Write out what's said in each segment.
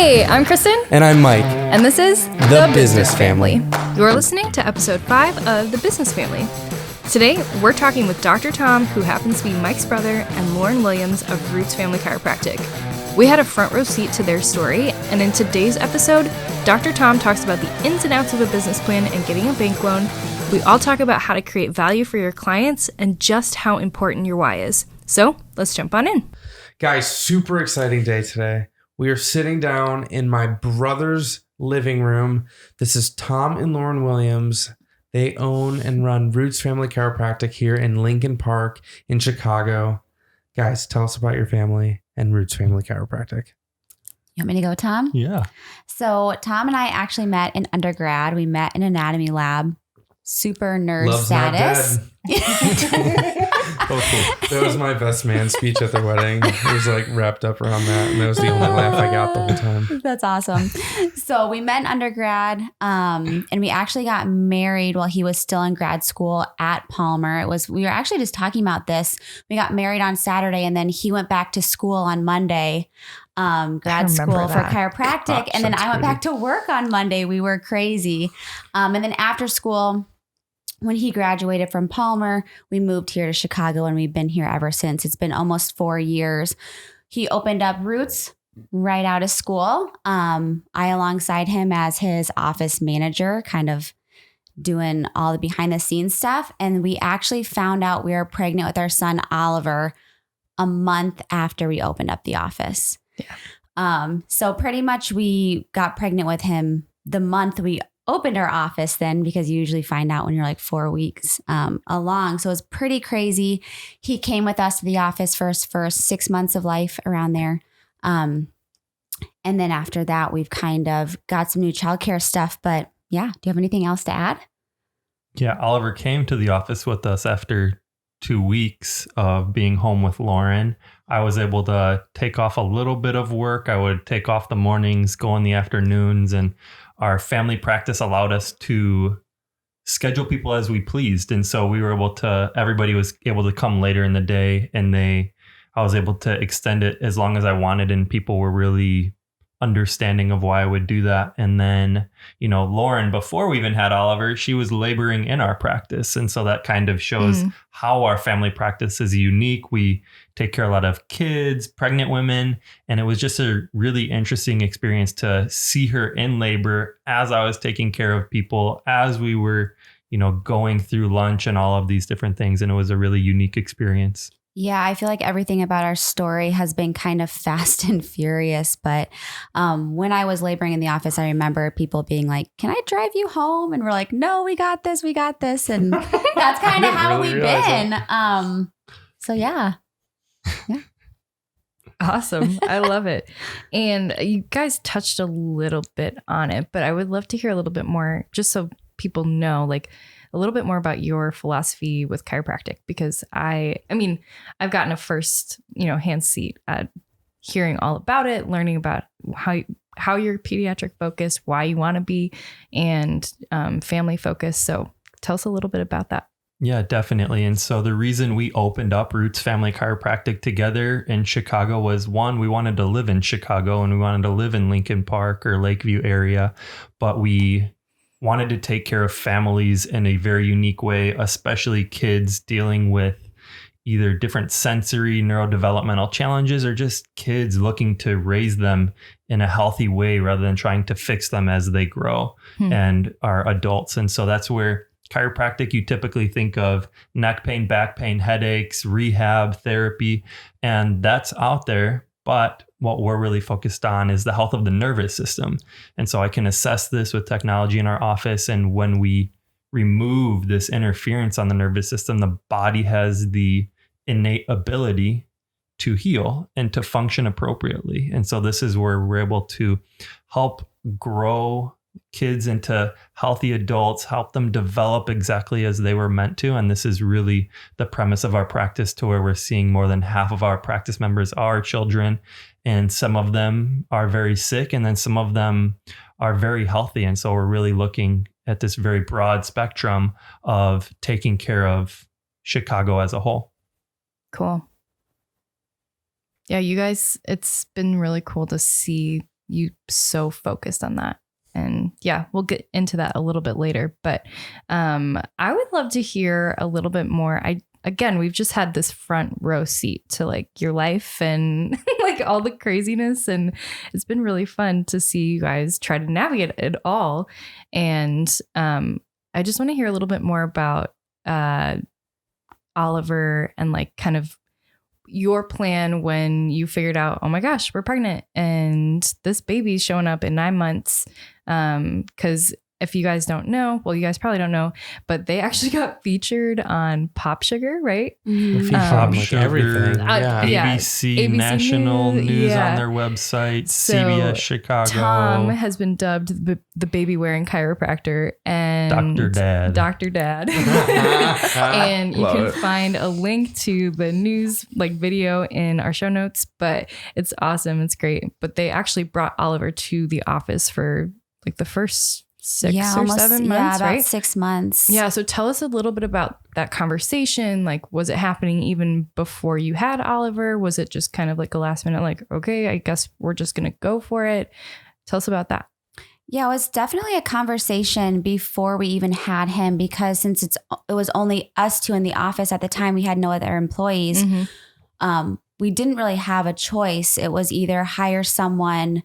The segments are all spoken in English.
Hey, I'm Kristen. And I'm Mike. And this is The Business Family. You're listening to episode 5 of The Business Family. Today, we're talking with Dr. Tom, who happens to be Mike's brother, and Lauren Williams of Roots Family Chiropractic. We had a front row seat to their story, and in today's episode, Dr. Tom talks about the ins and outs of a business plan and getting a bank loan. We all talk about how to create value for your clients and just how important your why is. So, let's jump on in. Guys, super exciting day today. We are sitting down in my brother's living room. This is Tom and Lauren Williams. They own and run Roots Family Chiropractic here in Lincoln Park in Chicago. Guys, tell us about your family and Roots Family Chiropractic. You want me to go, Tom? Yeah. So Tom and I actually met in undergrad. We met in anatomy lab. Super nerd Love's status. Not dead. Oh, cool. That was my best man speech at the wedding. It was like wrapped up around that. And that was the only laugh I got the whole time. That's awesome. So we met in undergrad and we actually got married while he was still in grad school at Palmer. We were actually just talking about this. We got married on Saturday and then he went back to school on Monday, grad school for chiropractic. Gosh, and then I went crazy. back to work on Monday. We were crazy. And then after school, when he graduated from Palmer, we moved here to Chicago and we've been here ever since. It's been almost 4 years. He opened up Roots right out of school. I alongside him as his office manager, kind of doing all the behind the scenes stuff. And we actually found out we were pregnant with our son, Oliver, a month after we opened up the office. Yeah. So pretty much we got pregnant with him the month we opened our office then, because you usually find out when you're like 4 weeks along. So it was pretty crazy. He came with us to the office for his first 6 months of life around there. And then after that, we've kind of got some new childcare stuff. But yeah, do you have anything else to add? Yeah. Oliver came to the office with us after 2 weeks of being home with Lauren. I was able to take off a little bit of work. I would take off the mornings, go in the afternoons, and our family practice allowed us to schedule people as we pleased. And so we were everybody was able to come later in the day, and I was able to extend it as long as I wanted. And people were really understanding of why I would do that. And then, Lauren, before we even had Oliver, she was laboring in our practice. And so that kind of shows how our family practice is unique. We take care of a lot of kids, pregnant women. And it was just a really interesting experience to see her in labor as I was taking care of people, as we were, going through lunch and all of these different things. And it was a really unique experience. Yeah, I feel like everything about our story has been kind of fast and furious. But when I was laboring in the office, I remember people being like, "Can I drive you home?" And we're like, "No, we got this. We got this." And that's kind of how really we've been. So yeah. Awesome. I love it. And you guys touched a little bit on it, but I would love to hear a little bit more, just so people know, like a little bit more about your philosophy with chiropractic, because I've gotten a first, hand seat at hearing all about it, learning about how you're pediatric focused, why you want to be, and family focused. So tell us a little bit about that. Yeah, definitely. And so the reason we opened up Roots Family Chiropractic together in Chicago was, one, we wanted to live in Chicago and we wanted to live in Lincoln Park or Lakeview area, but we wanted to take care of families in a very unique way, especially kids dealing with either different sensory neurodevelopmental challenges or just kids looking to raise them in a healthy way rather than trying to fix them as they grow and are adults. And so that's where chiropractic, you typically think of neck pain, back pain, headaches, rehab, therapy, and that's out there. But what we're really focused on is the health of the nervous system. And so I can assess this with technology in our office. And when we remove this interference on the nervous system, the body has the innate ability to heal and to function appropriately. And so this is where we're able to help grow kids into healthy adults, help them develop exactly as they were meant to. And this is really the premise of our practice, to where we're seeing more than half of our practice members are children, and some of them are very sick, and then some of them are very healthy. And so we're really looking at this very broad spectrum of taking care of Chicago as a whole. Cool. Yeah, you guys, it's been really cool to see you so focused on that? And yeah, we'll get into that a little bit later. But I would love to hear a little bit more. Again, we've just had this front row seat to like your life and like all the craziness. And it's been really fun to see you guys try to navigate it all. And I just want to hear a little bit more about Oliver and like kind of your plan when you figured out, oh my gosh, we're pregnant and this baby's showing up in 9 months. Because if you guys don't know, well, you guys probably don't know, but they actually got featured on Pop Sugar, right? Featured on like Sugar, everything. Yeah. ABC National News on their website, So CBS Chicago. Tom has been dubbed the baby wearing chiropractor and Dr. Dad. And you Love can it. find a link to the news like video in our show notes, but it's awesome. It's great. But they actually brought Oliver to the office for like the first 6 or 7 months, about right? 6 months. Yeah. So tell us a little bit about that conversation. Like, was it happening even before you had Oliver? Was it just kind of like a last minute, like, okay, I guess we're just going to go for it? Tell us about that. Yeah, it was definitely a conversation before we even had him, because since it was only us two in the office at the time, we had no other employees. We didn't really have a choice. It was either hire someone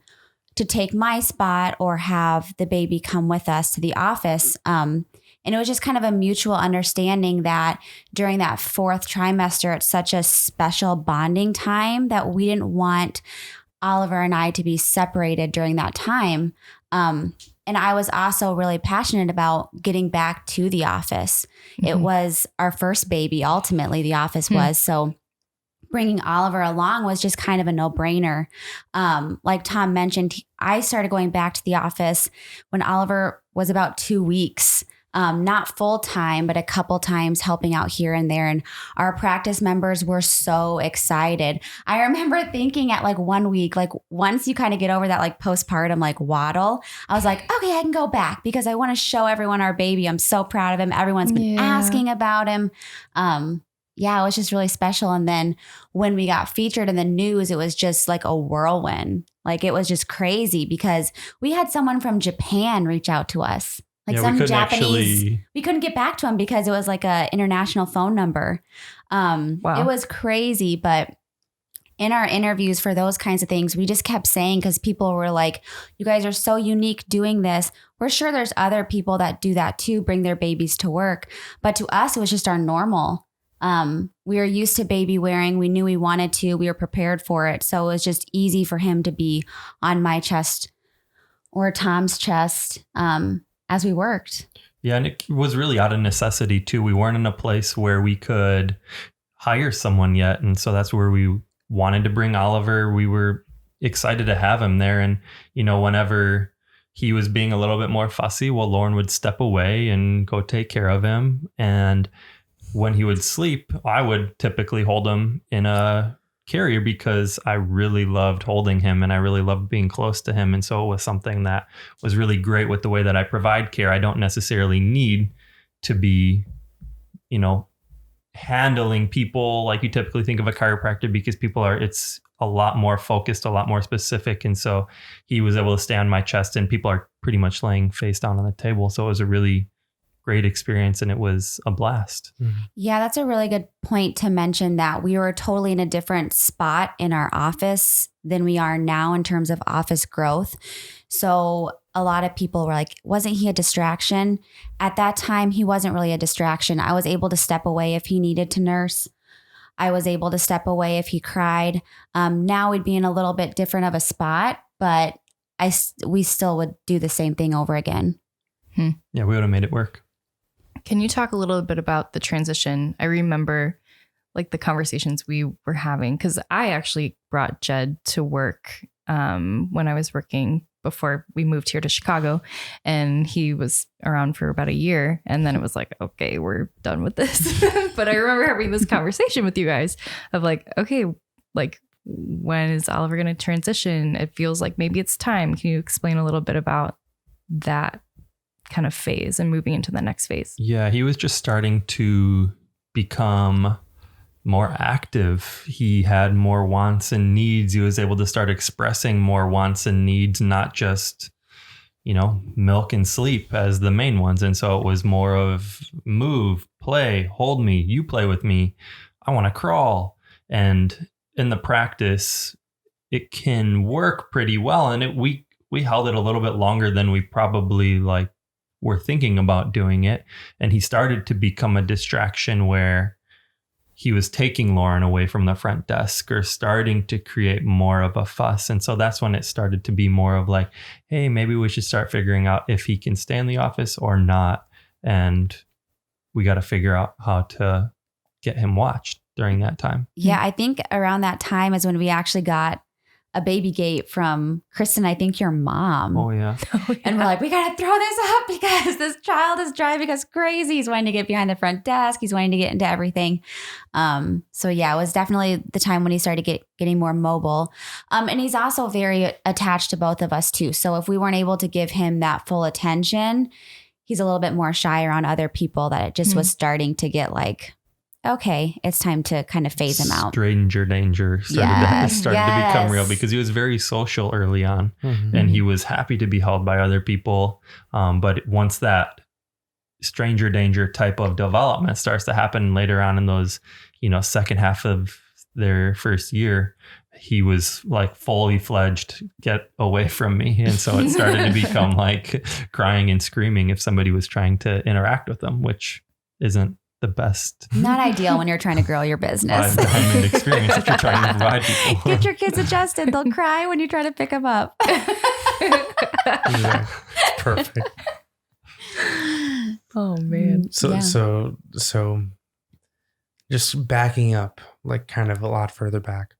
to take my spot or have the baby come with us to the office. And it was just kind of a mutual understanding that during that 4th trimester, it's such a special bonding time that we didn't want Oliver and I to be separated during that time. And I was also really passionate about getting back to the office. It was our first baby, ultimately, the office was. So bringing Oliver along was just kind of a no-brainer. Like Tom mentioned, I started going back to the office when Oliver was about 2 weeks. Not full time, but a couple times helping out here and there. And our practice members were so excited. I remember thinking at like 1 week, like once you kind of get over that like postpartum like waddle, I was like, okay, I can go back because I want to show everyone our baby. I'm so proud of him. Everyone's been asking about him. Yeah, it was just really special. And then when we got featured in the news, it was just like a whirlwind. Like it was just crazy because we had someone from Japan reach out to us. Like some Japanese, we couldn't get back to him because it was like a international phone number. It was crazy. But in our interviews for those kinds of things, we just kept saying, because people were like, you guys are so unique doing this. We're sure there's other people that do that too, bring their babies to work. But to us, it was just our normal. We were used to baby wearing. We knew we wanted to. We were prepared for it. So it was just easy for him to be on my chest or Tom's chest as we worked. Yeah, and it was really out of necessity too. We weren't in a place where we could hire someone yet. And so that's where we wanted to bring Oliver. We were excited to have him there. And, you know, whenever he was being a little bit more fussy, well, Lauren would step away and go take care of him. And when he would sleep, I would typically hold him in a carrier because I really loved holding him and I really loved being close to him. And so it was something that was really great with the way that I provide care. I don't necessarily need to be, you know, handling people like you typically think of a chiropractor, because it's a lot more focused, a lot more specific. And so he was able to stay on my chest and people are pretty much laying face down on the table. So it was a really great experience and it was a blast. Yeah, that's a really good point to mention, that we were totally in a different spot in our office than we are now in terms of office growth. So a lot of people were like, wasn't he a distraction? At that time, he wasn't really a distraction. I was able to step away if he needed to nurse. I was able to step away if he cried. Now we'd be in a little bit different of a spot, but we still would do the same thing over again. Yeah, we would have made it work. Can you talk a little bit about the transition? I remember like the conversations we were having, because I actually brought Jed to work when I was working before we moved here to Chicago, and he was around for about a year. And then it was like, okay, we're done with this. But I remember having this conversation with you guys of like, okay, like when is Oliver going to transition? It feels like maybe it's time. Can you explain a little bit about that kind of phase and moving into the next phase? Yeah, he was just starting to become more active. He had more wants and needs. He was able to start expressing more wants and needs, not just, milk and sleep as the main ones. And so it was more of move, play, hold me, you play with me. I want to crawl. And in the practice, it can work pretty well. And we held it a little bit longer than we probably were thinking about doing it. And he started to become a distraction where he was taking Lauren away from the front desk or starting to create more of a fuss. And so that's when it started to be more of hey, maybe we should start figuring out if he can stay in the office or not. And we got to figure out how to get him watched during that time. Yeah, I think around that time is when we actually got a baby gate from Kristen, I think your mom. Oh, yeah. And we're like, we got to throw this up because this child is driving us crazy. He's wanting to get behind the front desk. He's wanting to get into everything. So yeah, it was definitely the time when he started getting more mobile. And he's also very attached to both of us too. So if we weren't able to give him that full attention, he's a little bit more shy around other people, that it just was starting to get okay, it's time to kind of phase him out. Stranger danger started to become real, because he was very social early on, and he was happy to be held by other people. But once that stranger danger type of development starts to happen later on in those, second half of their first year, he was fully fledged, get away from me. And so it started to become crying and screaming if somebody was trying to interact with him, which isn't the best. Not ideal when you're trying to grow your business. Diamond experience that you're trying to provide people. Get your kids adjusted. They'll cry when you try to pick them up. Yeah, it's perfect. Oh man. So just backing up, kind of a lot further back.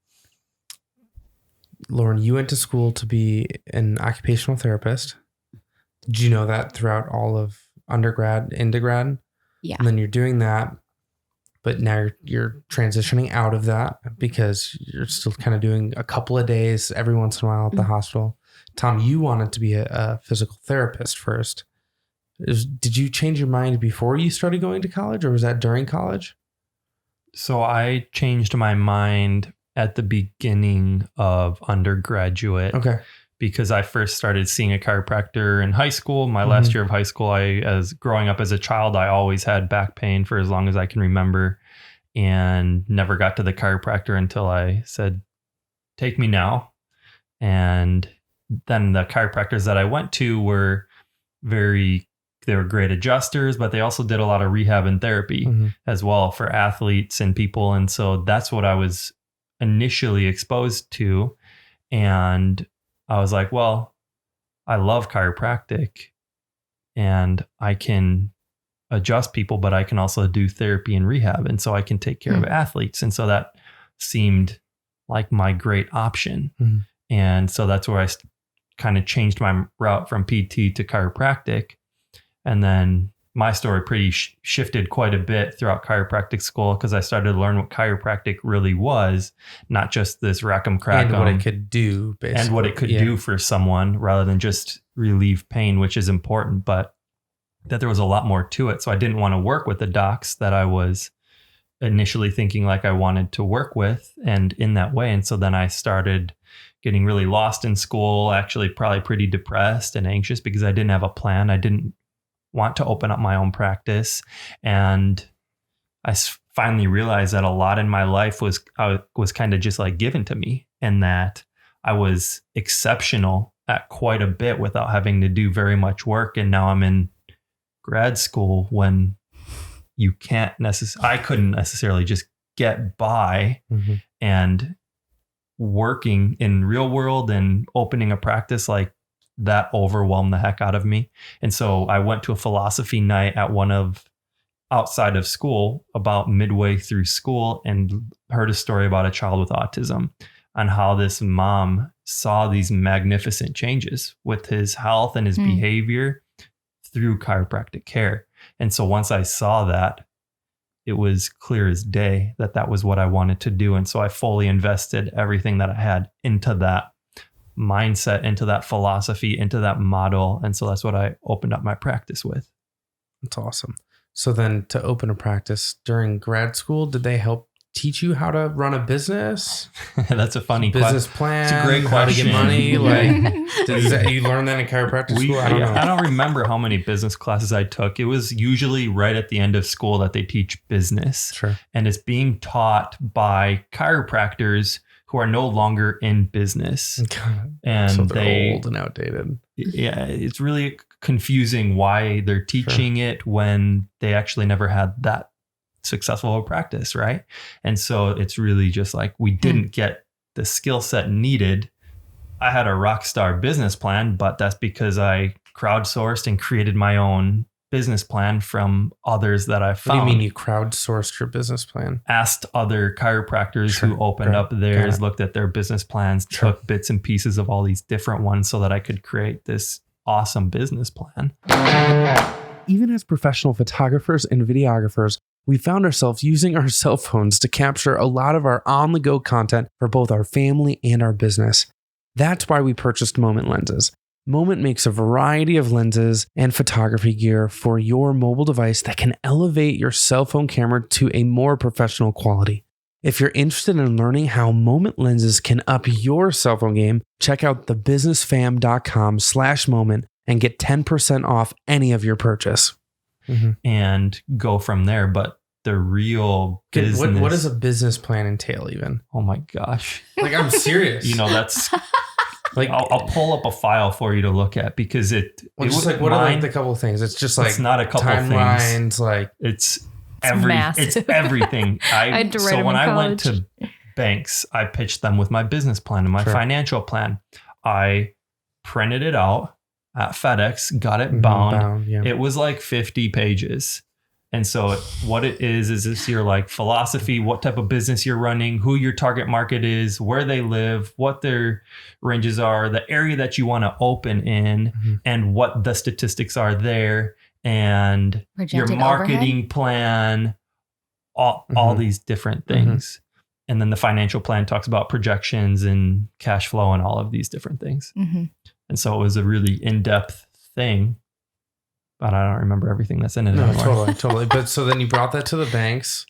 Lauren, you went to school to be an occupational therapist. Did you know that throughout all of undergrad, into grad? Yeah. And then you're doing that, but now you're transitioning out of that because you're still kind of doing a couple of days every once in a while at the hospital. Tom, you wanted to be a physical therapist first. Did you change your mind before you started going to college, or was that during college? So I changed my mind at the beginning of undergraduate. Okay. Because I first started seeing a chiropractor in high school. My last year of high school, as growing up as a child, I always had back pain for as long as I can remember, and never got to the chiropractor until I said, take me now. And then the chiropractors that I went to were they were great adjusters, but they also did a lot of rehab and therapy as well for athletes and people. And so that's what I was initially exposed to. And I was like, well, I love chiropractic and I can adjust people, but I can also do therapy and rehab. And so I can take care of athletes. And so that seemed like my great option. And so that's where I kind of changed my route from PT to chiropractic. And then my story shifted quite a bit throughout chiropractic school, because I started to learn what chiropractic really was, not just this rack 'em crack 'em, and what it could do, basically. And what it could do for someone, rather than just relieve pain, which is important, but that there was a lot more to it. So I didn't want to work with the docs that I was initially thinking I wanted to work with, and in that way. And so then I started getting really lost in school, actually probably pretty depressed and anxious because I didn't have a plan. I didn't want to open up my own practice. And I finally realized that a lot in my life was kind of just given to me, and that I was exceptional at quite a bit without having to do very much work. And now I'm in grad school when I couldn't necessarily just get by, and working in real world and opening a practice that overwhelmed the heck out of me. And so I went to a philosophy night at outside of school about midway through school, and heard a story about a child with autism, on how this mom saw these magnificent changes with his health and his behavior through chiropractic care. And so once I saw that, it was clear as day that was what I wanted to do. And so I fully invested everything that I had into that mindset, into that philosophy, into that model. And so that's what I opened up my practice with. That's awesome. So then, to open a practice during grad school, did they help teach you how to run a business? That's a funny Business question. plan. It's a great How to get question. money. Like, you learn that in chiropractic school? I don't know. I don't remember how many business classes I took. It was usually right at the end of school that they teach business. Sure. And it's being taught by chiropractors who are no longer in business. God. And So they're they old and outdated. Yeah, it's really confusing why they're teaching it when they actually never had that successful a practice, right? And so it's really just like we didn't get the skill set needed. I had a rock star business plan, but that's because I crowdsourced and created my own business plan from others that I found. What do you mean you crowdsourced your business plan? Asked other chiropractors who opened up theirs, looked at their business plans, took bits and pieces of all these different ones so that I could create this awesome business plan. Even as professional photographers and videographers, we found ourselves using our cell phones to capture a lot of our on-the-go content for both our family and our business. That's why we purchased Moment lenses. Moment makes a variety of lenses and photography gear for your mobile device that can elevate your cell phone camera to a more professional quality. If you're interested in learning how Moment lenses can up your cell phone game, check out thebusinessfam.com/moment and get 10% off any of your purchase. And go from there. But the real business... What does a business plan entail even? Oh my gosh. Like, I'm serious. You know, that's... Like, I'll pull up a file for you to look at because what are like the couple of things? It's just like it's not a couple timelines, things. like it's massive. everything. I had to write them when in I went college. to banks, I pitched them with my business plan and my financial plan. I printed it out at FedEx, got it bound. It was like 50 pages. And so what it is this your like philosophy, what type of business you're running, who your target market is, where they live, what their ranges are, the area that you want to open in, and what the statistics are there, and Projected your marketing overhead? plan, all these different things. And then the financial plan talks about projections and cash flow and all of these different things. And so it was a really in-depth thing. But I don't remember everything that's in it anymore. Totally. But so then you brought that to the banks,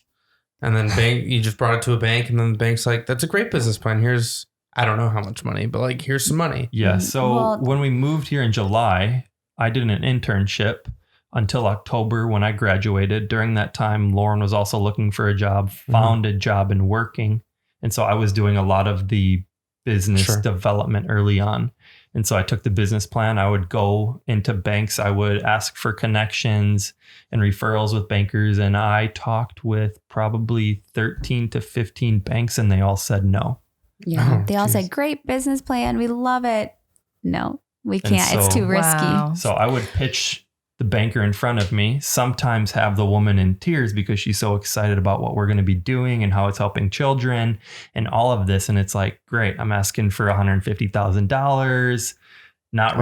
and then you just brought it to a bank, and then the bank's like, that's a great business plan. Here's, I don't know how much money, but like, here's some money. Yeah. So when we moved here in July, I did an internship until October when I graduated. During that time, Lauren was also looking for a job, found a job and working. And so I was doing a lot of the business development early on. And so I took the business plan. I would go into banks. I would ask for connections and referrals with bankers. And I talked with probably 13 to 15 banks and they all said no. Yeah. They all said, great business plan. We love it. No, we can't. So, it's too risky. Wow. So I would pitch the banker in front of me, sometimes have the woman in tears because she's so excited about what we're going to be doing and how it's helping children and all of this. And it's like, great, I'm asking for $150,000. Not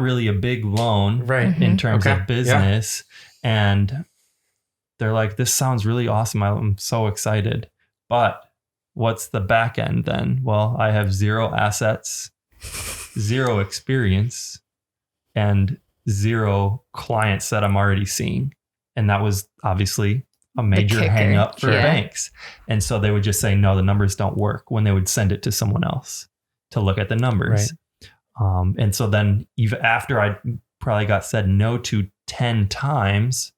really a big loan in terms of business. Yeah. And they're like, this sounds really awesome. I'm so excited. But what's the back end then? Well, I have 0 assets, 0 experience, and 0 clients that I'm already seeing. And that was obviously a major hang up for banks. And so they would just say, no, the numbers don't work when they would send it to someone else to look at the numbers. And so then even after I probably got said no to 10 times,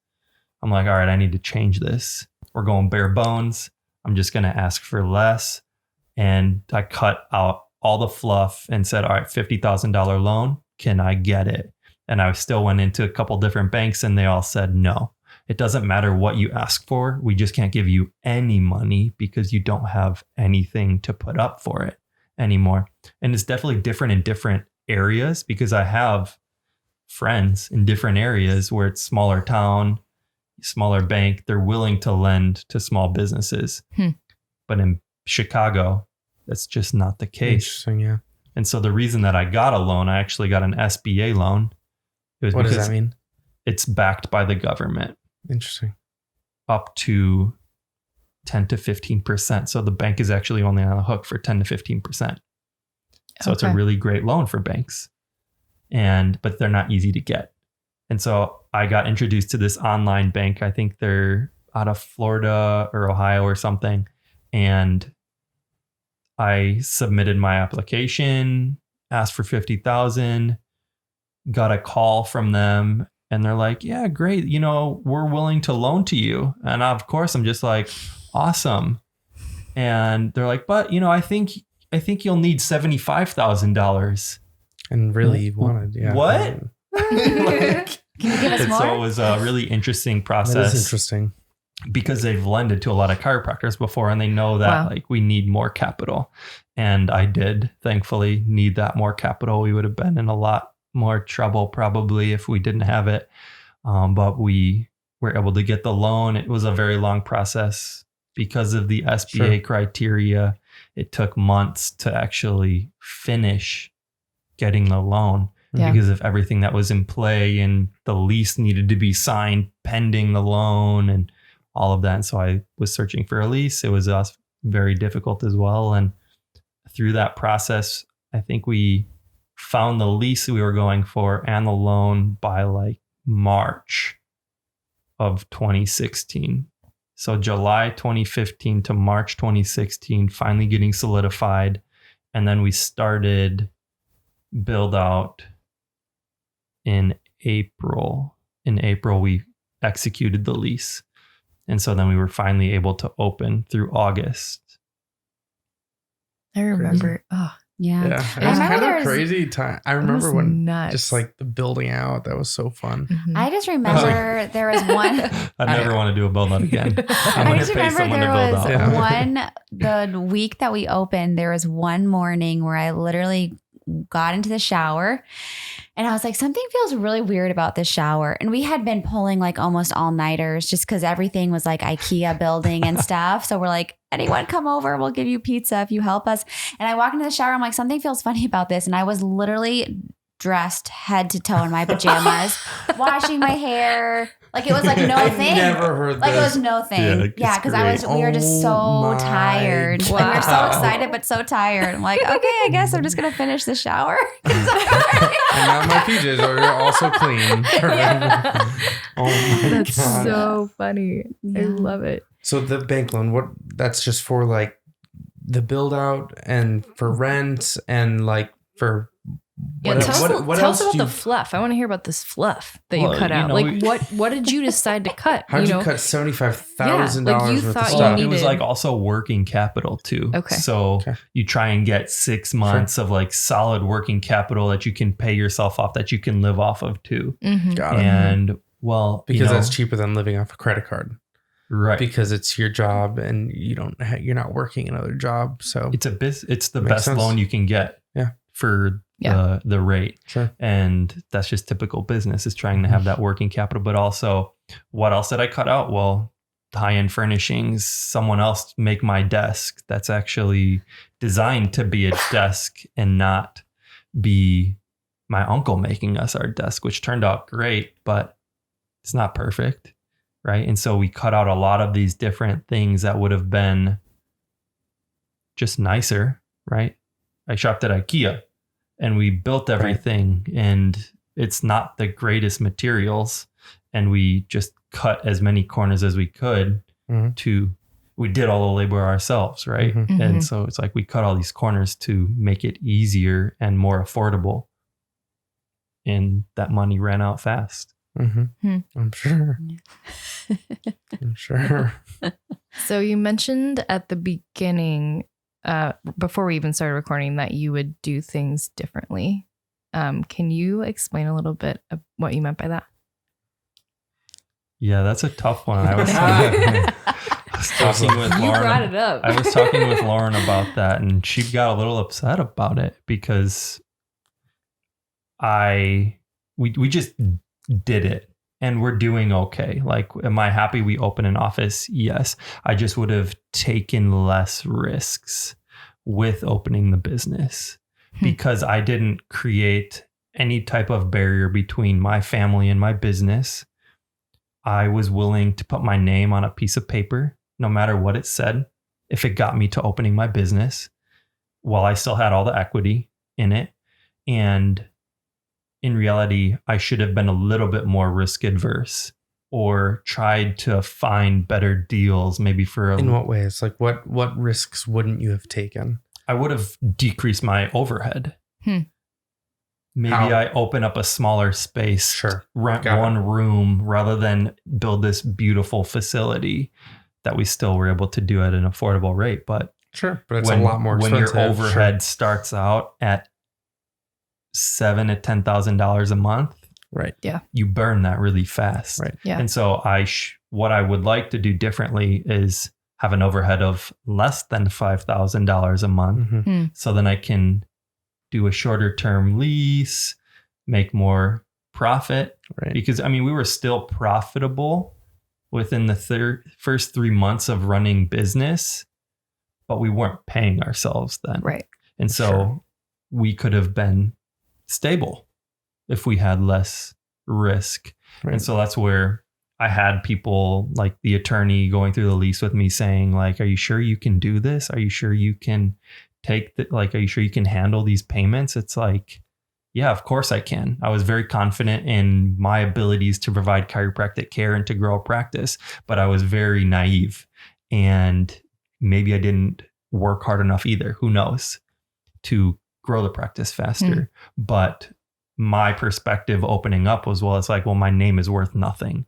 I'm like, all right, I need to change this. We're going bare bones. I'm just going to ask for less. And I cut out all the fluff and said, all right, $50,000 loan. Can I get it? And I still went into a couple different banks and they all said, no, it doesn't matter what you ask for. We just can't give you any money because you don't have anything to put up for it anymore. And it's definitely different in different areas because I have friends in different areas where it's smaller town, smaller bank. They're willing to lend to small businesses. But in Chicago, that's just not the case. Interesting, yeah. And so the reason that I got a loan, I actually got an SBA loan. What does that mean? It's backed by the government. Interesting. Up to 10 to 15%. So the bank is actually only on the hook for 10 to 15%. So it's a really great loan for banks. But they're not easy to get. And so I got introduced to this online bank. I think they're out of Florida or Ohio or something. And I submitted my application, asked for 50,000, got a call from them, and they're like, yeah, great. We're willing to loan to you. And of course I'm just like, awesome. And they're like, but I think you'll need $75,000. And really wanted, yeah. What? Can you give us more? So it was a really interesting process. That is interesting. Because they've lended to a lot of chiropractors before, and they know that like we need more capital. And I did thankfully need that more capital. We would have been in a lot more trouble probably if we didn't have it. But we were able to get the loan. It was a very long process because of the SBA criteria. It took months to actually finish getting the loan because of everything that was in play, and the lease needed to be signed pending the loan and all of that. And so I was searching for a lease. It was very difficult as well. And through that process, I think we found the lease we were going for and the loan by like March of 2016. So July 2015 to March 2016, finally getting solidified. And then we started build out in April. In April, we executed the lease. And so then we were finally able to open through August. I remember. Oh, yeah. It was kind of crazy time. I remember when just like the building out, that was so fun. Mm-hmm. I just remember there was one. I never want to do a build out again. I just remember there was the week that we opened, there was one morning where I literally got into the shower and I was like, something feels really weird about this shower. And we had been pulling like almost all nighters just because everything was like IKEA building and stuff. So we're like, anyone come over, we'll give you pizza if you help us. And I walk into the shower, I'm like, something feels funny about this. And I was literally dressed head to toe in my pajamas, washing my hair. Like it was like no thing. Never heard like this. It was no thing. Yeah, because we were just so tired. Wow. Like, we were so excited, but so tired. I'm like, okay, I guess I'm just gonna finish the shower. And now my PJs are also clean. Oh my That's God. so funny. Yeah. I love it. So the bank loan, that's just for like the build out and for rent and like for Yeah, what, tell what us else about do the you, fluff. I want to hear about this fluff that Well, you cut you out. know, Like what did you decide to cut? how'd you know? cut $75,000 Yeah, like you worth of thought you stuff? needed- It was like also working capital too. Okay. So you try and get 6 months of like solid working capital that you can pay yourself off, that you can live off of too. Mhm. Got it. And well, Because that's cheaper than living off a credit card. right. Because it's your job and you're not working another job. So It's the Makes best sense. loan you can get for the rate. sure. And that's just typical business, is trying to have that working capital. But also, what else did I cut out? Well, high-end furnishings, someone else make my desk that's actually designed to be a desk and not be my uncle making us our desk, which turned out great, but it's not perfect, right? And so we cut out a lot of these different things that would have been just nicer, right? I shopped at IKEA and we built everything, and it's not the greatest materials, and we just cut as many corners as we could we did all the labor ourselves, right? Mhm. And so it's like we cut all these corners to make it easier and more affordable, and that money ran out fast. I'm sure. I'm sure. So you mentioned at the beginning, before we even started recording, that you would do things differently. Can you explain a little bit of what you meant by that? Yeah, that's a tough one. I was talking with You brought Lauren. it up. I was talking with Lauren about that, and she got a little upset about it because we just did it and we're doing okay. Like, am I happy we open an office? Yes. I just would have taken less risks with opening the business because I didn't create any type of barrier between my family and my business. I was willing to put my name on a piece of paper, no matter what it said, if it got me to opening my business, while I still had all the equity in it. And in reality, I should have been a little bit more risk adverse or tried to find better deals, maybe for In what ways? Like what risks wouldn't you have taken? I would have decreased my overhead. Maybe How? I open up a smaller space, Sure. rent Got one room rather than build this beautiful facility that we still were able to do at an affordable rate. But Sure, but it's a lot more when expensive. your overhead starts out at $7,000 to $10,000 a month, Right. you burn that really fast. Right. Yeah. And so what I would like to do differently is have an overhead of less than $5,000 a month. Mhm. So then I can do a shorter term lease, make more profit. Right. Because I mean, we were still profitable within the first 3 months of running business, but we weren't paying ourselves then. Right. And so Sure. we could have been stable if we had less risk. Right. And so that's where I had people like the attorney going through the lease with me saying like, are you sure you can do this? Are you sure you can are you sure you can handle these payments? It's like, yeah, of course I can. I was very confident in my abilities to provide chiropractic care and to grow a practice, but I was very naive, and maybe I didn't work hard enough either. Who knows, to grow the practice faster. But my perspective opening up was, well, it's like, well, my name is worth nothing.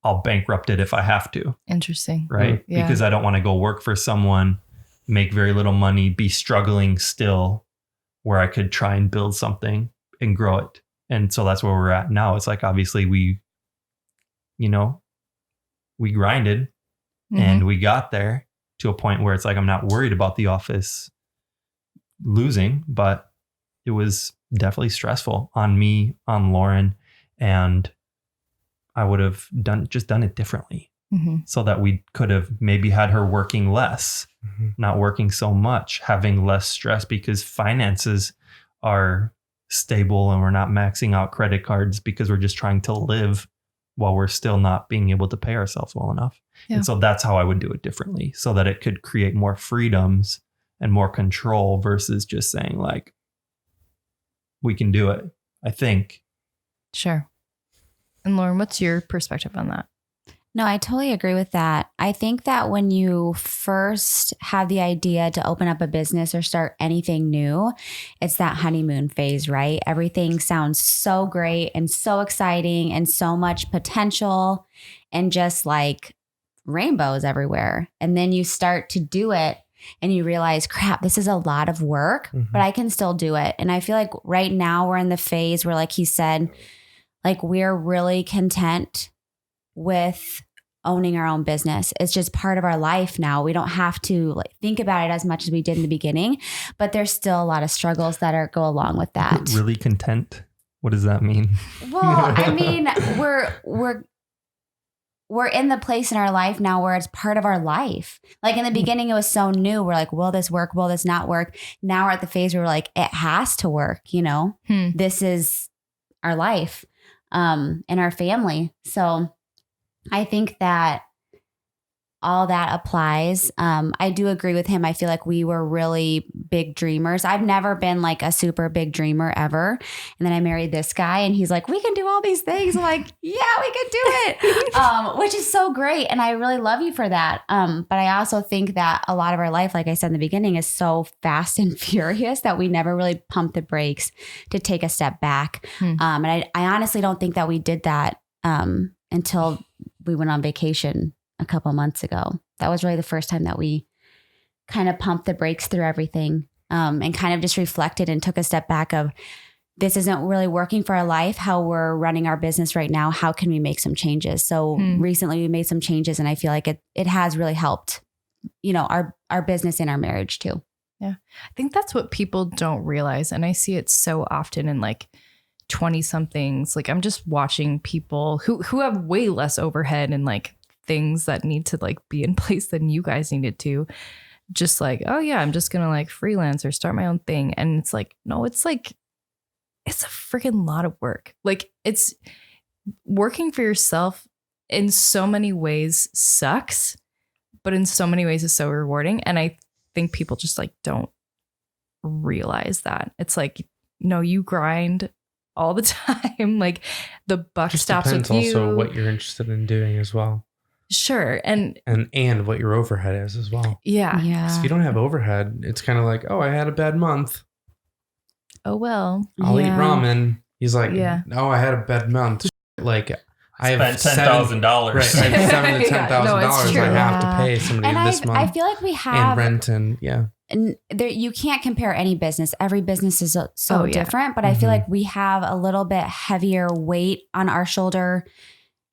I'll bankrupt it if I have to. Interesting. Right. Yeah. Because I don't want to go work for someone, make very little money, be struggling still, where I could try and build something and grow it. And so that's where we're at now. It's like, obviously we grinded and we got there to a point where it's like, I'm not worried about the office losing, but it was definitely stressful on me, on Lauren, and I would have done it differently so that we could have maybe had her working less, not working so much, having less stress, because finances are stable and we're not maxing out credit cards because we're just trying to live while we're still not being able to pay ourselves well enough. Yeah. And so that's how I would do it differently, so that it could create more freedoms and more control versus just saying like, we can do it, I think. Sure. And Lauren, what's your perspective on that? No, I totally agree with that. I think that when you first have the idea to open up a business or start anything new, it's that honeymoon phase, right? Everything sounds so great and so exciting and so much potential and just like rainbows everywhere. And then you start to do it and you realize, crap, this is a lot of work, but I can still do it. And I feel like right now we're in the phase where, like he said, like we're really content with owning our own business. It's just part of our life now. We don't have to like think about it as much as we did in the beginning, but there's still a lot of struggles that go along with that. Really content? What does that mean? Well, I mean, we're in the place in our life now where it's part of our life. Like in the beginning, it was so new. We're like, will this work? Will this not work? Now we're at the phase where we're like, it has to work. This is our life, and our family. So I think that all that applies. I do agree with him. I feel like we were really big dreamers. I've never been like a super big dreamer ever. And then I married this guy and he's like, we can do all these things. I'm like, yeah, we can do it. Which is so great. And I really love you for that. But I also think that a lot of our life, like I said in the beginning, is so fast and furious that we never really pump the brakes to take a step back. And I honestly don't think that we did that until we went on vacation a couple months ago. That was really the first time that we kind of pumped the brakes through everything, and kind of just reflected and took a step back of, this isn't really working for our life, how we're running our business right now. How can we make some changes? So recently we made some changes and I feel like it has really helped, our business and our marriage too. Yeah. I think that's what people don't realize. And I see it so often in like 20 somethings. Like I'm just watching people who have way less overhead and like things that need to like be in place than you guys needed to, just like, oh yeah, I'm just gonna like freelance or start my own thing. And it's like, no, it's a freaking lot of work. Like it's working for yourself in so many ways sucks, but in so many ways is so rewarding. And I think people just like don't realize that. It's like, no, you grind all the time. Like the buck Just stops with depends you. also what you're interested in doing as well. Sure. And what your overhead is as well. yeah. 'Cause if you don't have overhead, it's kind of like, oh, I had a bad month. Oh, well. I'll eat ramen. He's like, Yeah. oh, I had a bad month. Like I have Spent $10,000. Right, I have $7,000 to $10,000 true. I have to pay somebody And this month. I feel like we and have rent and and there, you can't compare any business. Every business is so Oh, yeah. different, but I feel like we have a little bit heavier weight on our shoulder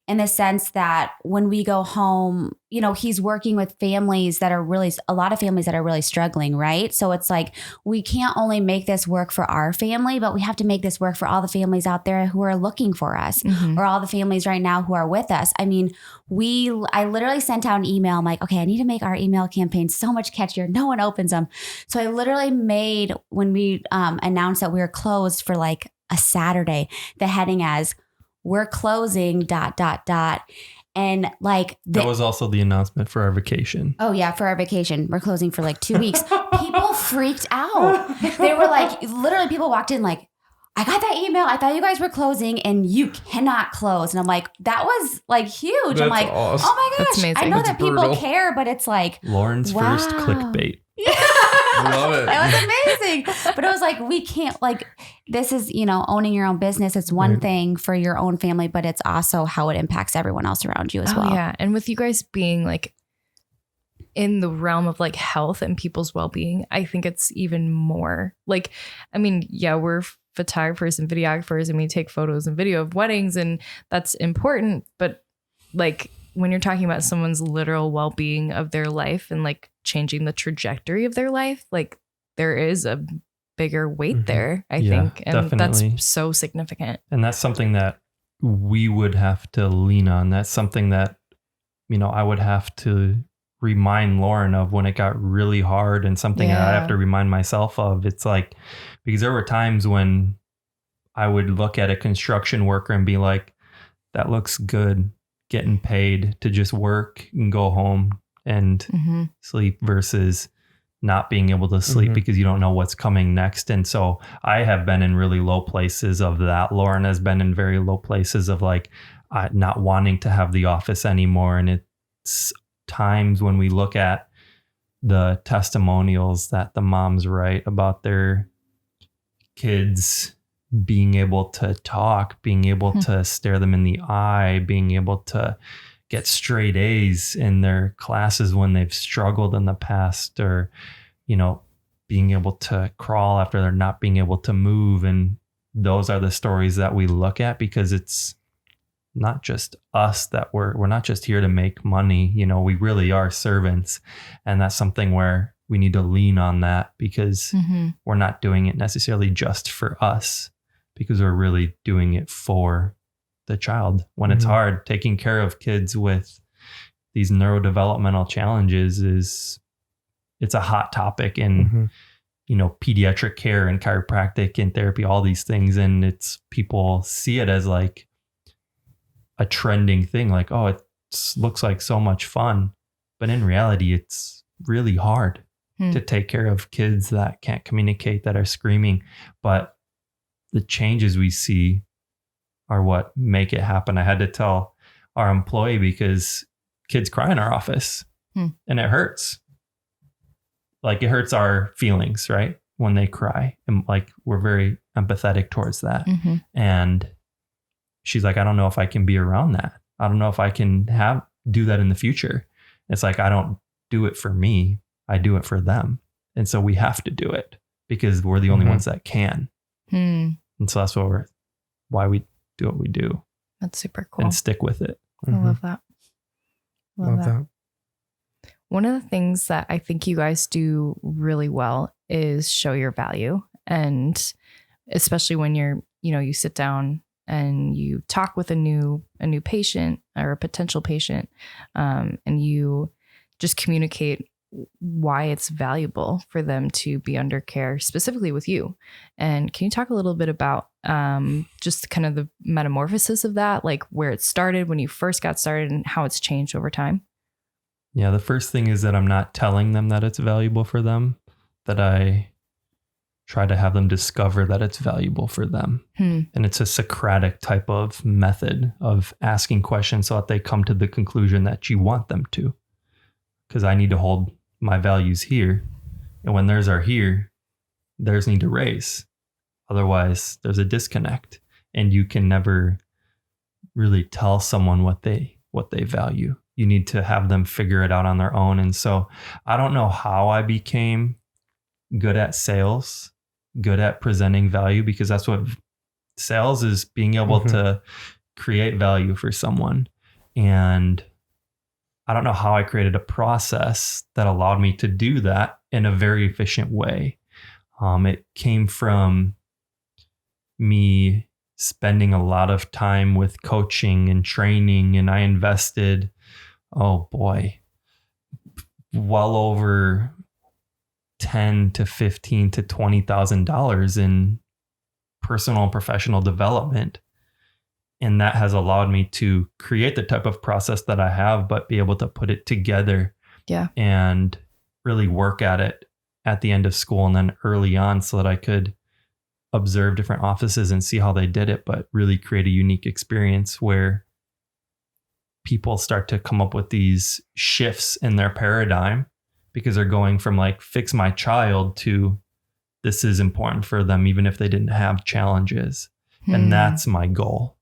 in the sense that when we go home, you know, he's working with families that are really, a lot of families that are really struggling, right? So it's like, we can't only make this work for our family, but we have to make this work for all the families out there who are looking for us or all the families right now who are with us. I mean, I literally sent out an email. I'm like, okay, I need to make our email campaign so much catchier. No one opens them. So I literally made, when we announced that we were closed for like a Saturday, the heading as "We're closing ... And like that was also the announcement for our vacation. Oh yeah, for our vacation. We're closing for like 2 weeks. People freaked out. They were like, literally people walked in like, I got that email. I thought you guys were closing and you cannot close. And I'm like, that was like huge. I'm like, awesome. oh my That's gosh. amazing. I know That's that people brutal. care, but it's like, Lauren's wow. first clickbait. I love it. That was amazing. But it was like, we can't, like, this is, you know, owning your own business. It's one Right. thing for your own family, but it's also how it impacts everyone else around you as well. Yeah. And with you guys being like in the realm of like health and people's well-being, I think it's even more like, I mean, yeah, we're photographers and videographers and we take photos and video of weddings and that's important. But like when you're talking about someone's literal well-being of their life and like changing the trajectory of their life, like there is a bigger weight there, I think. And definitely. that's so significant. And that's something that we would have to lean on. That's something that, you know, I would have to remind Lauren of when it got really hard and something that I have to remind myself of. It's like, because there were times when I would look at a construction worker and be like, that looks good, getting paid to just work and go home and sleep versus not being able to sleep because you don't know what's coming next. And so I have been in really low places of that. Lauren has been in very low places of like not wanting to have the office anymore. And it's times when we look at the testimonials that the moms write about their kids being able to talk, being able to stare them in the eye, being able to get straight A's in their classes when they've struggled in the past, or, you know, being able to crawl after they're not being able to move. And those are the stories that we look at because it's not just us that we're not just here to make money. You know, we really are servants. And that's something where we need to lean on that because we're not doing it necessarily just for us, because we're really doing it for the child. When it's hard, taking care of kids with these neurodevelopmental challenges it's a hot topic in, you know, pediatric care and chiropractic and therapy, all these things. And it's, people see it as like a trending thing. Like, oh, it looks like so much fun, but in reality, it's really hard to take care of kids that can't communicate, that are screaming. But the changes we see are what make it happen. I had to tell our employee because kids cry in our office and it hurts. Like it hurts our feelings, right? When they cry, and like we're very empathetic towards that. And she's like, I don't know if I can be around that. I don't know if I can do that in the future. It's like, I don't do it for me. I do it for them. And so we have to do it because we're the only ones that can. And so that's why we do what we do. That's super cool. And stick with it. I love that. Love that. One of the things that I think you guys do really well is show your value. And especially when you sit down and you talk with a new patient or a potential patient, and you just communicate why it's valuable for them to be under care, specifically with you. And can you talk a little bit about just kind of the metamorphosis of that, like where it started when you first got started and how it's changed over time? Yeah, the first thing is that I'm not telling them that it's valuable for them, that I try to have them discover that it's valuable for them. And it's a Socratic type of method of asking questions so that they come to the conclusion that you want them to. Because I need to hold my values here. And when theirs are here, theirs need to raise. Otherwise, there's a disconnect. And you can never really tell someone what they value. You need to have them figure it out on their own. And so I don't know how I became good at sales, good at presenting value, because that's what sales is, being able to create value for someone. And I don't know how I created a process that allowed me to do that in a very efficient way. It came from me spending a lot of time with coaching and training, and I invested, well over $10,000 to $15,000 to $20,000 in personal and professional development. And that has allowed me to create the type of process that I have, but be able to put it together and really work at it at the end of school and then early on, so that I could observe different offices and see how they did it, but really create a unique experience where people start to come up with these shifts in their paradigm, because they're going from like, fix my child, to this is important for them, even if they didn't have challenges. And that's my goal,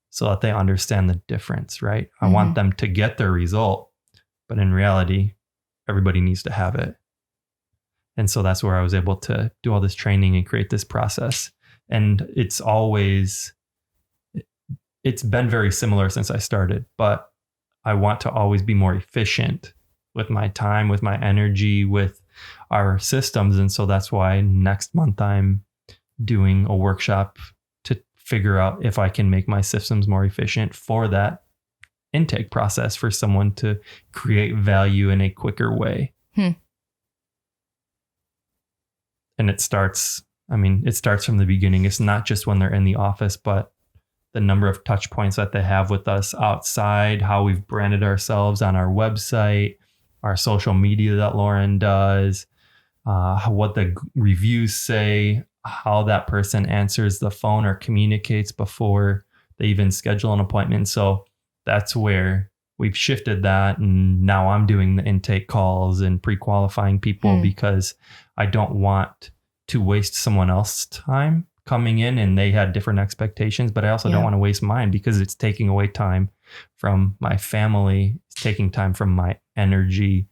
so that they understand the difference, right? I want them to get their result, but in reality, everybody needs to have it. And so that's where I was able to do all this training and create this process. And it's been very similar since I started, but I want to always be more efficient with my time, with my energy, with our systems. And so that's why next month I'm doing a workshop to figure out if I can make my systems more efficient for that intake process, for someone to create value in a quicker way. And it starts from the beginning. It's not just when they're in the office, but the number of touch points that they have with us outside, how we've branded ourselves on our website, our social media that Lauren does, what the reviews say, how that person answers the phone or communicates before they even schedule an appointment. So that's where we've shifted that. And now I'm doing the intake calls and pre-qualifying people, because I don't want to waste someone else's time coming in and they had different expectations, but I also don't want to waste mine, because it's taking away time from my family. It's taking time from my energy,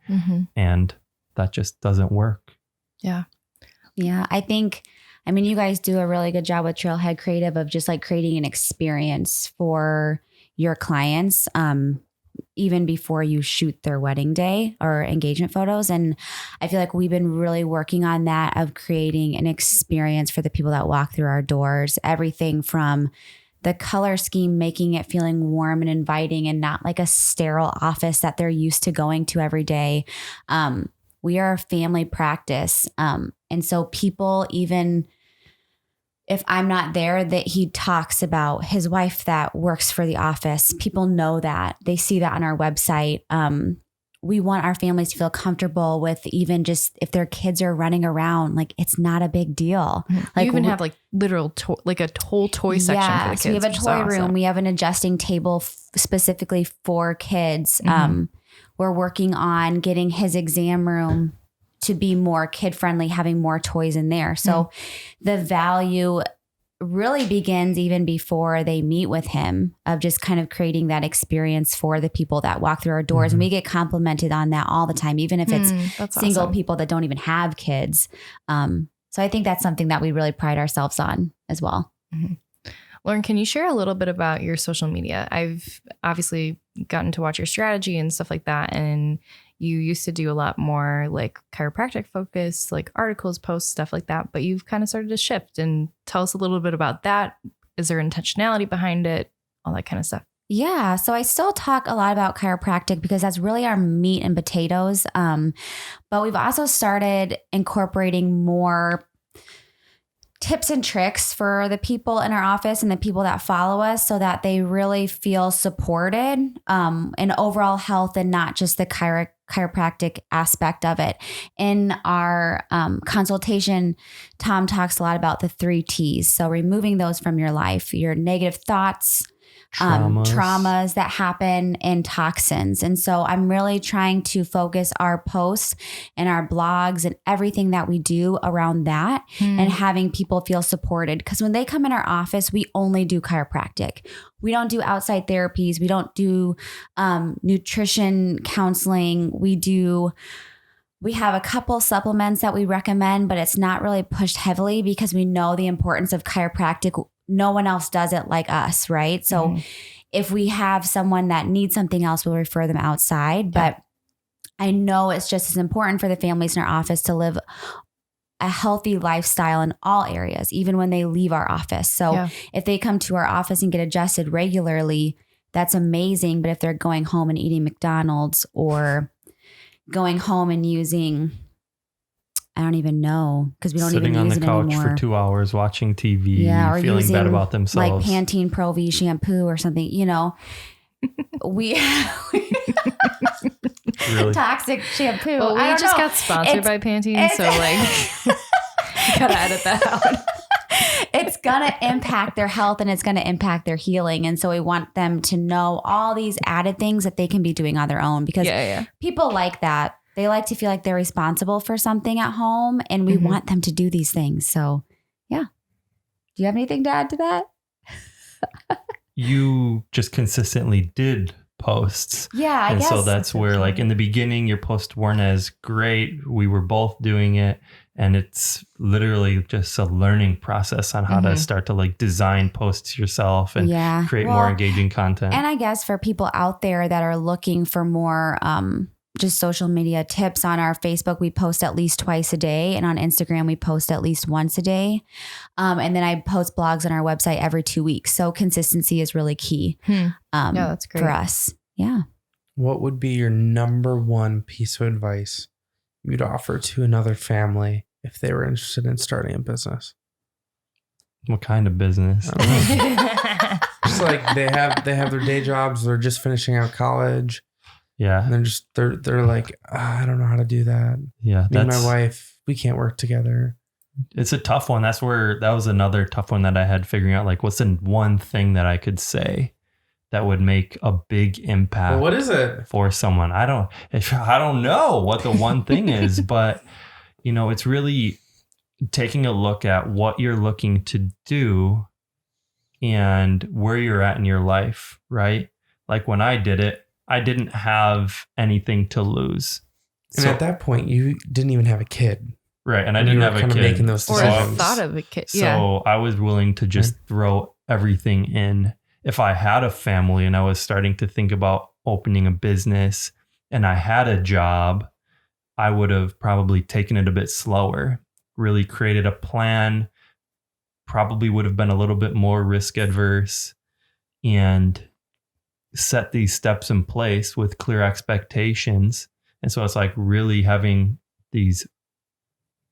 and that just doesn't work. Yeah. I mean, you guys do a really good job with Trailhead Creative of just like creating an experience for your clients, even before you shoot their wedding day or engagement photos. And I feel like we've been really working on that, of creating an experience for the people that walk through our doors. Everything from the color scheme, making it feeling warm and inviting and not like a sterile office that they're used to going to every day. We are a family practice. And so people, even if I'm not there, that he talks about his wife that works for the office. People know that. They see that on our website. We want our families to feel comfortable with, even just if their kids are running around, like it's not a big deal. Like, you even have like literal, like a whole toy section for the kids. So we have a toy room. We have an adjusting table specifically for kids. We're working on getting his exam room to be more kid friendly, having more toys in there. So the value really begins even before they meet with him, of just kind of creating that experience for the people that walk through our doors. And we get complimented on that all the time, even if it's single people that don't even have kids. So I think that's something that we really pride ourselves on as well. Lauren, can you share a little bit about your social media? I've obviously gotten to watch your strategy and stuff like that. And you used to do a lot more like chiropractic focus, like articles, posts, stuff like that. But you've kind of started to shift, and tell us a little bit about that. Is there intentionality behind it? All that kind of stuff. Yeah. So I still talk a lot about chiropractic because that's really our meat and potatoes. But we've also started incorporating more tips and tricks for the people in our office and the people that follow us, so that they really feel supported in overall health, and not just the chiropractic aspect of it. In our consultation, Tom talks a lot about the 3 T's. So removing those from your life, your negative thoughts, traumas that happen, and toxins. And so I'm really trying to focus our posts and our blogs and everything that we do around that and having people feel supported. Because when they come in our office, we only do chiropractic. We don't do outside therapies. We don't do nutrition counseling. We have a couple supplements that we recommend, but it's not really pushed heavily because we know the importance of chiropractic. No one else does it like us, right? So if we have someone that needs something else, we'll refer them outside. But I know it's just as important for the families in our office to live a healthy lifestyle in all areas, even when they leave our office. So if they come to our office and get adjusted regularly, that's amazing. But if they're going home and eating McDonald's or going home and using, I don't even know, because we don't sitting even use on the couch anymore. for 2 hours watching TV, or feeling using bad about themselves. like Pantene Pro V shampoo or something, we Really? toxic shampoo. Well, we I don't just know. got sponsored by Pantene, so like, gotta edit that out. It's going to impact their health and it's going to impact their healing. And so we want them to know all these added things that they can be doing on their own, because people like that. They like to feel like they're responsible for something at home, and we want them to do these things. So, yeah. Do you have anything to add to that? You just consistently did posts. Yeah, I guess. So that's where, like, in the beginning, your posts weren't as great. We were both doing it. And it's literally just a learning process on how to start to like design posts yourself and create more engaging content. And I guess for people out there that are looking for more just social media tips, on our Facebook, we post at least twice a day. And on Instagram, we post at least once a day. And then I post blogs on our website every 2 weeks. So consistency is really key that's great for us. Yeah. What would be your number one piece of advice you'd offer to another family if they were interested in starting a business? What kind of business? Just like they have their day jobs. They're just finishing out college. Yeah. And they're like, I don't know how to do that. Yeah. Me and my wife, we can't work together. It's a tough one. That was another tough one that I had figuring out, like, what's the one thing that I could say that would make a big impact. Well, what is it for someone? I don't know what the one thing is, but it's really taking a look at what you're looking to do and where you're at in your life, right? Like when I did it, I didn't have anything to lose. And at that point, you didn't even have a kid. Right. And I didn't have a kid. Making those decisions. Or thought of a kid. So I was willing to just throw everything in. If I had a family and I was starting to think about opening a business and I had a job, I would have probably taken it a bit slower, really created a plan, probably would have been a little bit more risk adverse, and set these steps in place with clear expectations. And so it's like really having these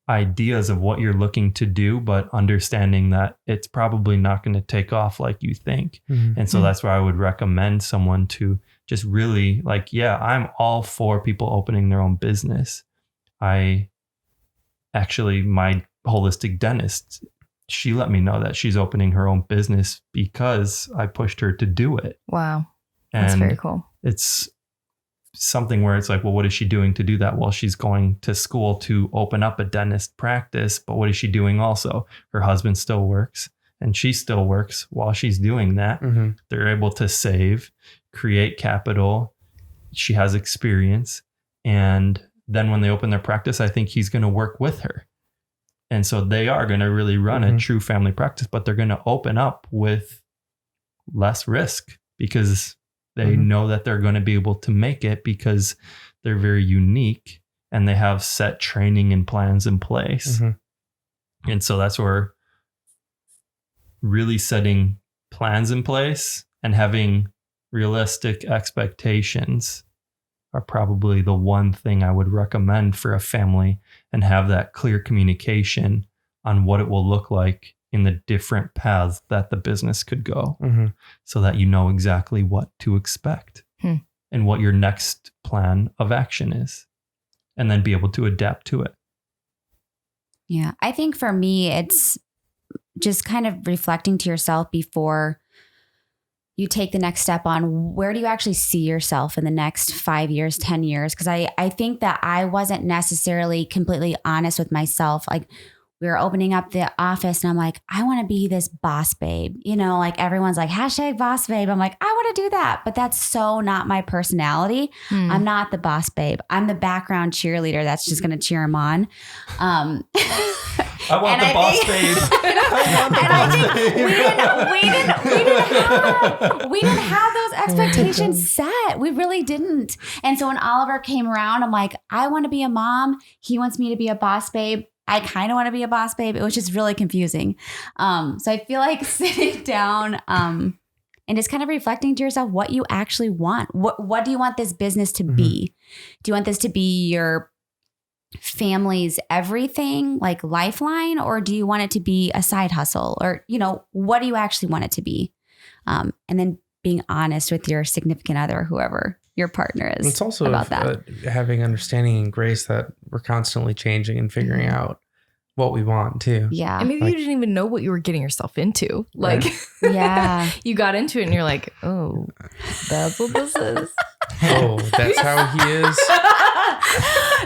ideas of what you're looking to do, but understanding that it's probably not going to take off like you think. And so that's where I would recommend someone to just really like, I'm all for people opening their own business. My holistic dentist, she let me know that she's opening her own business because I pushed her to do it. Wow. That's very cool. It's something where it's like, well, what is she doing to do that? Well, she's going to school to open up a dentist practice, but what is she doing also? Her husband still works and she still works while she's doing that. They're able to save, create capital. She has experience. And then when they open their practice, I think he's going to work with her. And so they are going to really run a true family practice, but they're going to open up with less risk because they know that they're going to be able to make it because they're very unique and they have set training and plans in place. And so that's where really setting plans in place and having realistic expectations are probably the one thing I would recommend for a family, and have that clear communication on what it will look like in the different paths that the business could go, so that you know exactly what to expect. and what your next plan of action is, and then be able to adapt to it. Yeah. I think for me, it's just kind of reflecting to yourself before you take the next step on where do you actually see yourself in the next 5 years, 10 years? Because I think that I wasn't necessarily completely honest with myself. Like we were opening up the office and I'm like, I want to be this boss babe. You know, like everyone's like #boss babe. I'm like, I want to do that. But that's so not my personality. I'm not the boss babe. I'm the background cheerleader that's just going to cheer him on. I want the boss babe. We didn't have those expectations set. We really didn't. And so when Oliver came around, I'm like, I want to be a mom. He wants me to be a boss babe. I kind of want to be a boss babe. It was just really confusing. So I feel like sitting down and just kind of reflecting to yourself what you actually want. What do you want this business to be? Do you want this to be your family's everything, like lifeline, or do you want it to be a side hustle? Or, you know, what do you actually want it to be? And then being honest with your significant other, or whoever your partner is. It's also about that. Having understanding and grace that we're constantly changing and figuring out what we want too. Yeah. And maybe you didn't even know what you were getting yourself into. Like, yeah, you got into it and you're like, oh, that's what this is. Oh, that's how he is.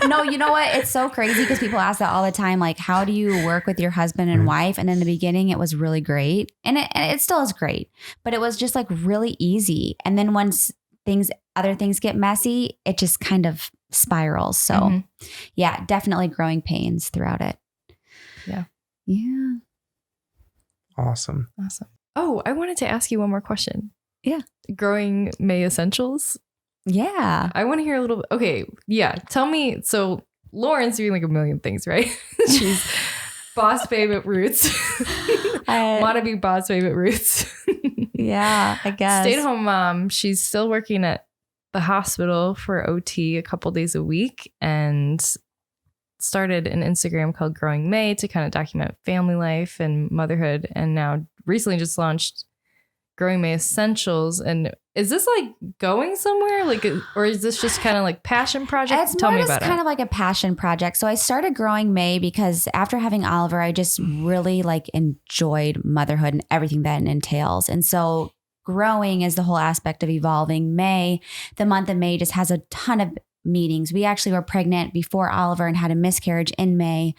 No, you know what? It's so crazy because people ask that all the time. Like, how do you work with your husband and wife? And in the beginning, it was really great. And it still is great, but it was just like really easy. And then once other things get messy, it just kind of spirals. So yeah, definitely growing pains throughout it. Yeah. Yeah. Awesome. Oh, I wanted to ask you one more question. Yeah. Growing May essentials. Yeah. I want to hear a little bit. Okay. Yeah. Tell me. So Lauren's doing like a million things, right? She's boss babe at Roots. Want to be boss babe at Roots. Yeah, I guess. Stay-at-home mom. She's still working at the hospital for OT a couple days a week and started an Instagram called Growing May to kind of document family life and motherhood. And now recently just launched Growing May Essentials. And is this like going somewhere? Like, or is this just kind of like passion project? Tell me about it. It's kind of like a passion project. So I started Growing May because after having Oliver, I just really like enjoyed motherhood and everything that it entails. And so growing is the whole aspect of evolving. May, the month of May just has a ton of meetings. We actually were pregnant before Oliver and had a miscarriage in May,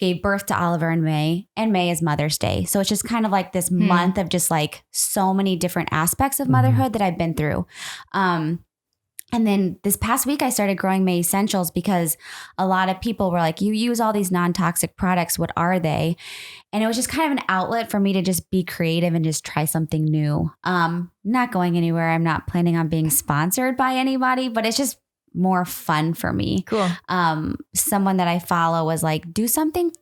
gave birth to Oliver in May, and May is Mother's Day. So it's just kind of like this month of just like so many different aspects of motherhood that I've been through. And then this past week, I started Growing May Essentials because a lot of people were like, you use all these non-toxic products. What are they? And it was just kind of an outlet for me to just be creative and just try something new. Not going anywhere. I'm not planning on being sponsored by anybody, but it's just more fun for me. Cool. Someone that I follow was like, do something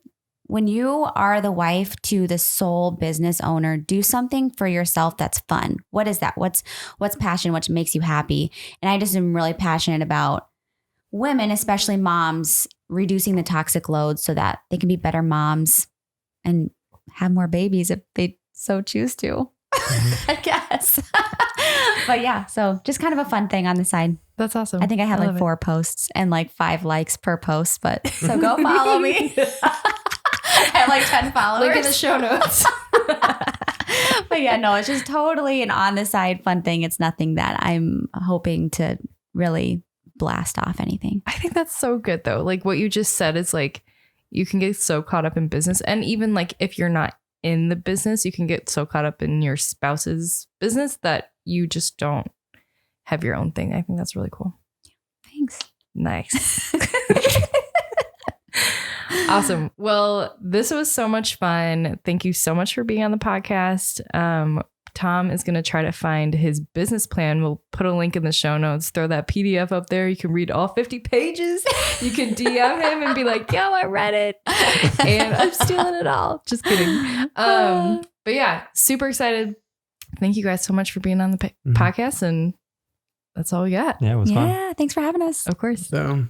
when you are the wife to the sole business owner, do something for yourself that's fun. What is that? What's passion? What makes you happy? And I just am really passionate about women, especially moms, reducing the toxic load so that they can be better moms and have more babies if they so choose to, I guess. But yeah, so just kind of a fun thing on the side. That's awesome. I think I have like 4 posts and like 5 likes per post, but so go follow me. I have like 10 followers. Link in the show notes. But yeah, no, it's just totally an on the side fun thing. It's nothing that I'm hoping to really blast off anything. I think that's so good though. Like what you just said is like, you can get so caught up in business. And even like if you're not in the business, you can get so caught up in your spouse's business that you just don't have your own thing. I think that's really cool. Thanks. Nice. Awesome. Well, this was so much fun. Thank you so much for being on the podcast. Tom is going to try to find his business plan. We'll put a link in the show notes, throw that PDF up there. You can read all 50 pages. You can DM him and be like, yo, I read it. And I'm stealing it all. Just kidding. But yeah, super excited. Thank you guys so much for being on the podcast. And that's all we got. Yeah, it was fun. Yeah, thanks for having us. Of course. So